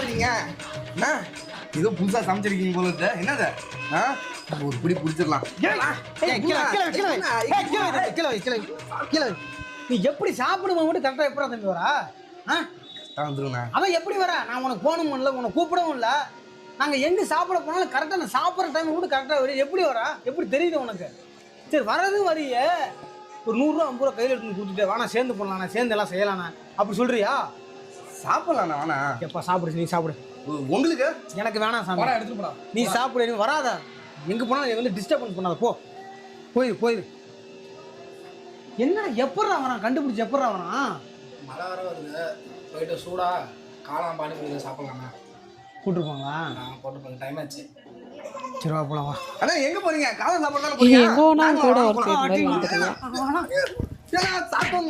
நீங்க என்ன ஏதோ புதுசா சமைச்சிருக்கீங்க போல இருக்கு. என்னது ஒரு பிடி பிடிச்சிடலாம். நீ எப்படி சாப்பிடுவோம் மட்டும் கரெக்டாக எப்படா தம்பி வரா? அவன் எப்படி வர? நான் உனக்கு போகணும் இல்லை, உனக்கு கூப்பிடவும் இல்லை. நாங்கள் எங்கே சாப்பிட போனாலும் கரெக்டாக நான் சாப்பிட்ற டைம் மட்டும் கரெக்டாக வரும். எப்படி வரா? எப்படி தெரியுது உனக்கு? சரி வரதும் வரிய ஒரு 100 ரூபா 50 ரூபா கையில் எடுத்து கொடுத்துட்டு வேணா சேர்ந்து போடலாம், நான் சேர்ந்து எல்லாம் செய்யலாண்ணா அப்படி சொல்றியா? சாப்பிடலாம் வேணா. எப்பா சாப்பிடு, நீ சாப்பிடு. உங்களுக்கு எனக்கு வேணாம் சாப்பிட எடுத்துட்டு போடா. நீ சாப்பிடு, நீ வராத. எங்கே போனாலும் நீ வந்து டிஸ்டர்பன்ஸ் பண்ணாத. போயிரு. என்ன எப்பட்றா வரான்? கண்டுபிடிச்சி எப்பட்றா வரான்? மழை வர வருது, போயிட்டு சூடா காளான் பானி பூரி சாப்பிடலாண்ணா. கூப்பிட்டுருப்பாங்களா? போட்டு போங்க, டைம் ஆச்சு. சரி வா போலாம் வா. அண்ணா எங்க போறீங்க? காலம் சாப்பிடலாம் எங்க போறீங்க? போனாலும் கூட ஒரு சேர்த்து மாதிரி வந்துட்டீங்க. சாப்பிட்டோம்.